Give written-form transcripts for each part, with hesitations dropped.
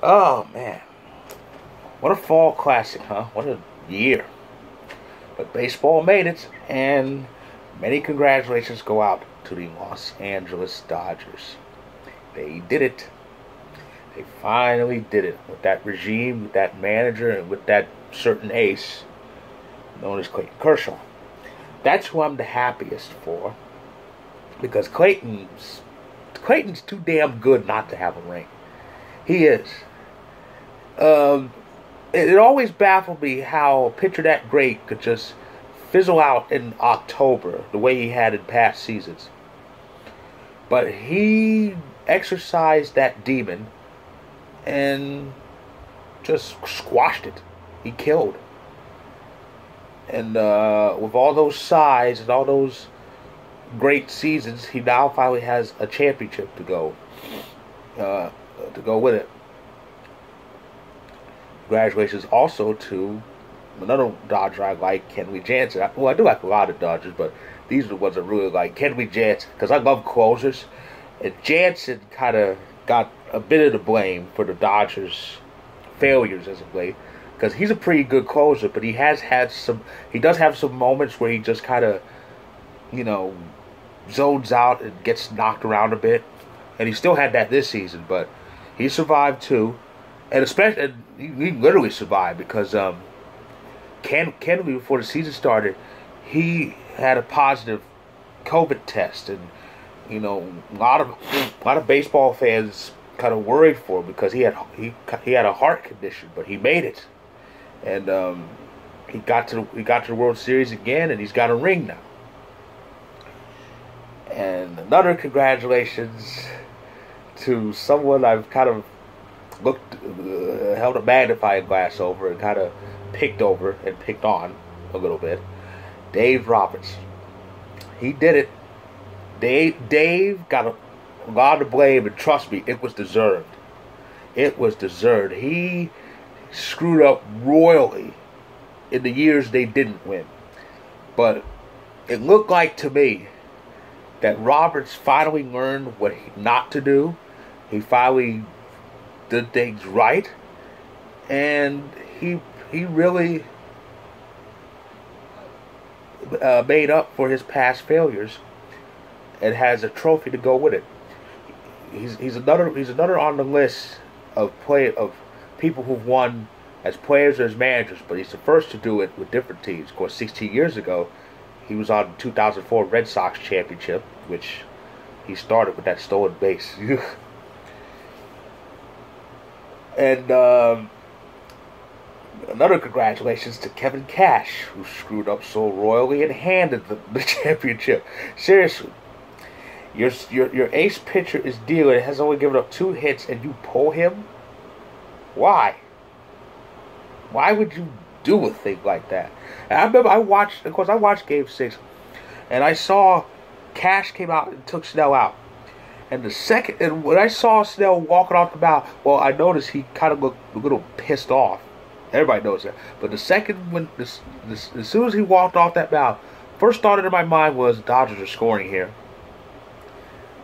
Oh, man. What a fall classic, huh? What a year. But baseball made it, and many congratulations go out to the Los Angeles Dodgers. They did it. They finally did it with that regime, with that manager, and with that certain ace known as Clayton Kershaw. That's who I'm the happiest for, because Clayton's too damn good not to have a ring. He is. It always baffled me how a pitcher that great could just fizzle out in October the way he had in past seasons. But he exercised that demon and just squashed it. He killed. And with all those size and all those great seasons, he now finally has a championship to go with it. Congratulations also to another Dodger I like, Kenley Jansen. Well, I do like a lot of Dodgers, but these are the ones I really like. Kenley Jansen, because I love closers. And Jansen kind of got a bit of the blame for the Dodgers' failures as of late, because he's a pretty good closer, but he does have some moments where he just kind of, zones out and gets knocked around a bit. And he still had that this season, but he survived too. And especially, he literally survived because Kenley, before the season started, he had a positive COVID test, and a lot of baseball fans kind of worried for him because he had a heart condition, but he made it, and he got to the World Series again, and he's got a ring now. And another congratulations to someone I've kind of held a magnifying glass over and kind of picked on a little bit. Dave Roberts. He did it. Dave got a lot of blame, and trust me, it was deserved. It was deserved. He screwed up royally in the years they didn't win. But it looked like to me that Roberts finally learned what not to do. He finally did things right, and he really made up for his past failures, and has a trophy to go with it. He's another on the list of people who've won as players or as managers, but he's the first to do it with different teams. Of course, 16 years ago, he was on the 2004 Red Sox championship, which he started with that stolen base. And another congratulations to Kevin Cash, who screwed up so royally and handed the championship. Seriously, your ace pitcher is dealer, has only given up 2 hits, and you pull him? Why? Why would you do a thing like that? And I remember I watched Game 6, and I saw Cash came out and took Snell out. And when I saw Snell walking off the mound, well, I noticed he kind of looked a little pissed off. Everybody knows that. But as soon as he walked off that mound, first thought in my mind was, Dodgers are scoring here.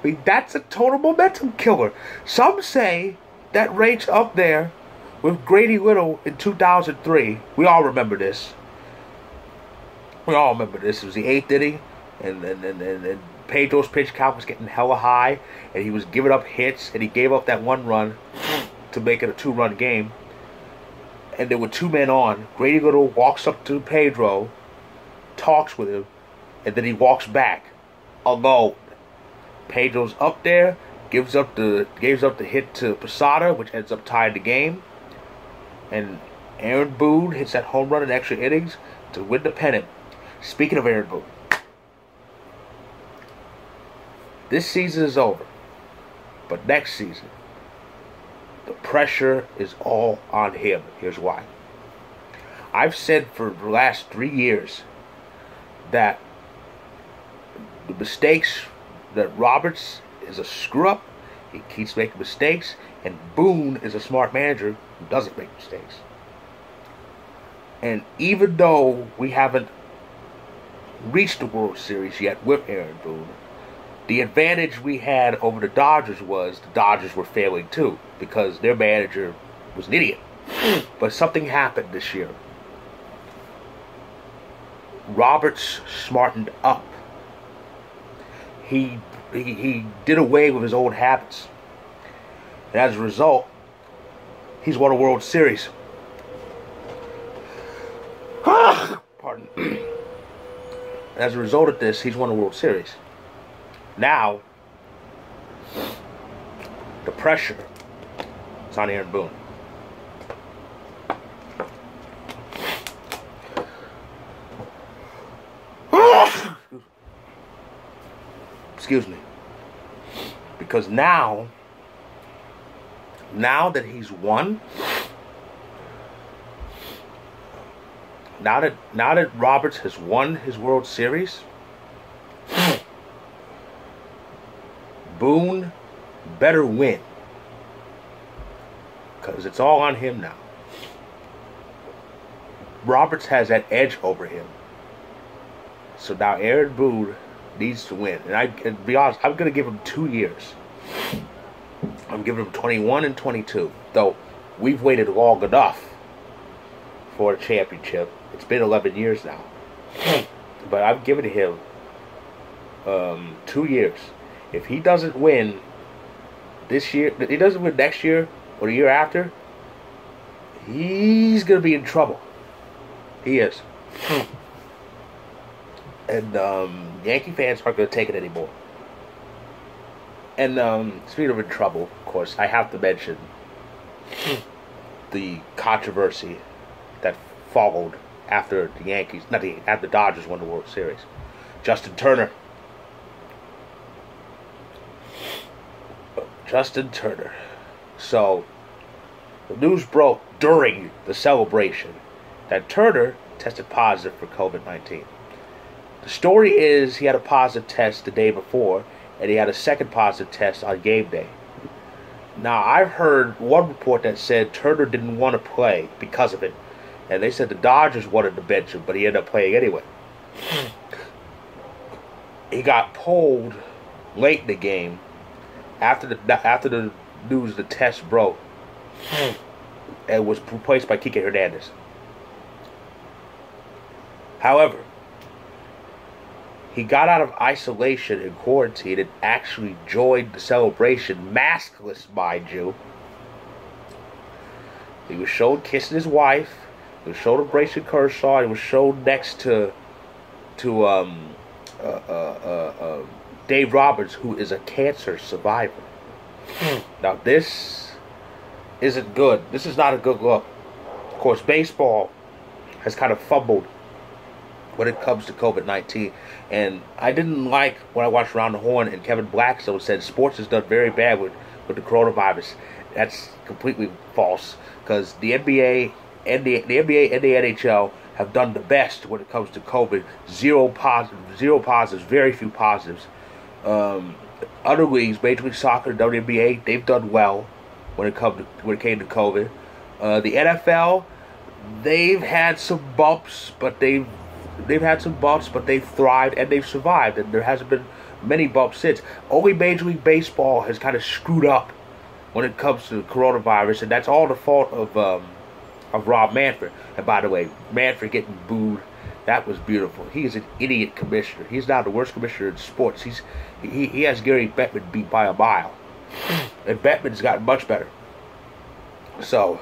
I mean, that's a total momentum killer. Some say that ranks up there with Grady Little in 2003. We all remember this. It was the 8th inning, and Pedro's pitch count was getting hella high, and he was giving up hits, and he gave up that 1 run to make it a 2-run game. And there were 2 men on. Grady Little walks up to Pedro, talks with him, and then he walks back alone. Pedro's up there, gives up the hit to Posada, which ends up tying the game. And Aaron Boone hits that home run in extra innings to win the pennant. Speaking of Aaron Boone, this season is over, but next season, the pressure is all on him. Here's why. I've said for the last 3 years that the mistakes, that Roberts is a screw-up, he keeps making mistakes, and Boone is a smart manager who doesn't make mistakes. And even though we haven't reached the World Series yet with Aaron Boone, the advantage we had over the Dodgers was the Dodgers were failing too, because their manager was an idiot. But something happened this year. Roberts smartened up. He did away with his old habits. And as a result, he's won a World Series. Pardon. As a result of this, he's won a World Series. Now, the pressure is on Aaron Boone. Excuse me. Because now that he's won, now that Roberts has won his World Series, Boone better win. Because it's all on him now. Roberts has that edge over him. So now Aaron Boone needs to win. And to be honest, I'm going to give him 2 years. I'm giving him 21 and 22. Though we've waited long enough for a championship. It's been 11 years now. But I'm giving him 2 years. If he doesn't win this year, if he doesn't win next year or the year after, he's going to be in trouble. He is. And Yankee fans aren't going to take it anymore. And speaking of in trouble, of course, I have to mention the controversy that followed after the Yankees, after the Dodgers won the World Series. Justin Turner. So, the news broke during the celebration that Turner tested positive for COVID-19. The story is he had a positive test the day before, and he had a second positive test on game day. Now, I've heard one report that said Turner didn't want to play because of it, and they said the Dodgers wanted to bench him, but he ended up playing anyway. He got pulled late in the game after the news the test broke, and was replaced by Cookin Hernandez. However, he got out of isolation and quarantine and actually joined the celebration, maskless, mind you. He was shown kissing his wife. He was shown embracing Kershaw. He was shown next to Dave Roberts, who is a cancer survivor. Now, this isn't good. This is not a good look. Of course, baseball has kind of fumbled when it comes to COVID-19. And I didn't like when I watched Round the Horn and Kevin Blackstone said sports has done very bad with the coronavirus. That's completely false, because the NBA and the NHL have done the best when it comes to COVID. Zero positives, very few positives. Other leagues, Major League Soccer, WNBA, they've done well when it came to COVID. The NFL, they've had some bumps, but they've thrived and they've survived, and there hasn't been many bumps since. Only Major League Baseball has kind of screwed up when it comes to the coronavirus, and that's all the fault of Rob Manfred. And by the way, Manfred getting booed, that was beautiful. He is an idiot commissioner. He's now the worst commissioner in sports. He has Gary Bettman beat by a mile, and Bettman's gotten much better. So,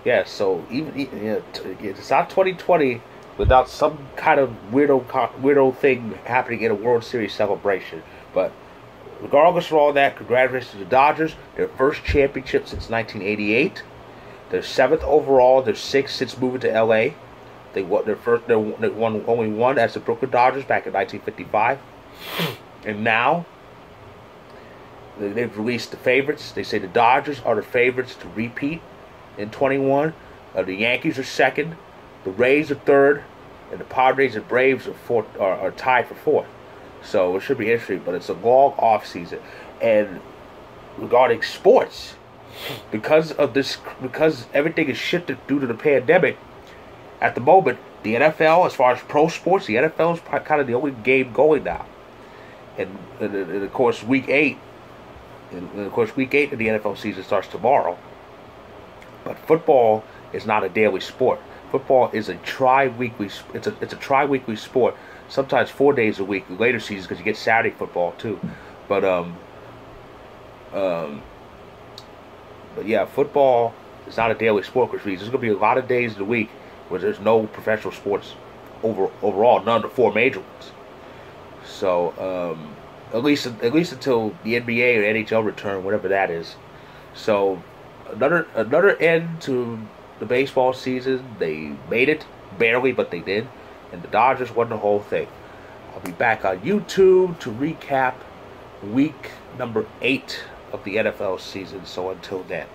yeah. So it's not 2020 without some kind of weirdo thing happening in a World Series celebration. But regardless of all that, congratulations to the Dodgers. Their first championship since 1988. They're 7th overall. They're 6th since moving to LA. They won only one as the Brooklyn Dodgers back in 1955. And now they've released the favorites. They say the Dodgers are the favorites to repeat in 21. The Yankees are 2nd. The Rays are 3rd. And the Padres and Braves are tied for 4th. So it should be interesting. But it's a long off season. And regarding sports, because everything is shifted due to the pandemic, at the moment, the NFL, as far as pro sports, the NFL is kind of the only game going now. And of course, week 8 of the NFL season starts tomorrow. But football is not a daily sport. Football is a tri-weekly. It's a tri-weekly sport. Sometimes 4 days a week. Later seasons because you get Saturday football too. But but yeah, football is not a daily sport, which means there's going to be a lot of days of the week where there's no professional sports overall, none of the four major ones. So at least until the NBA or NHL return, whatever that is. So another end to the baseball season. They made it barely, but they did, and the Dodgers won the whole thing. I'll be back on YouTube to recap week number 8 of the NFL season. So until then.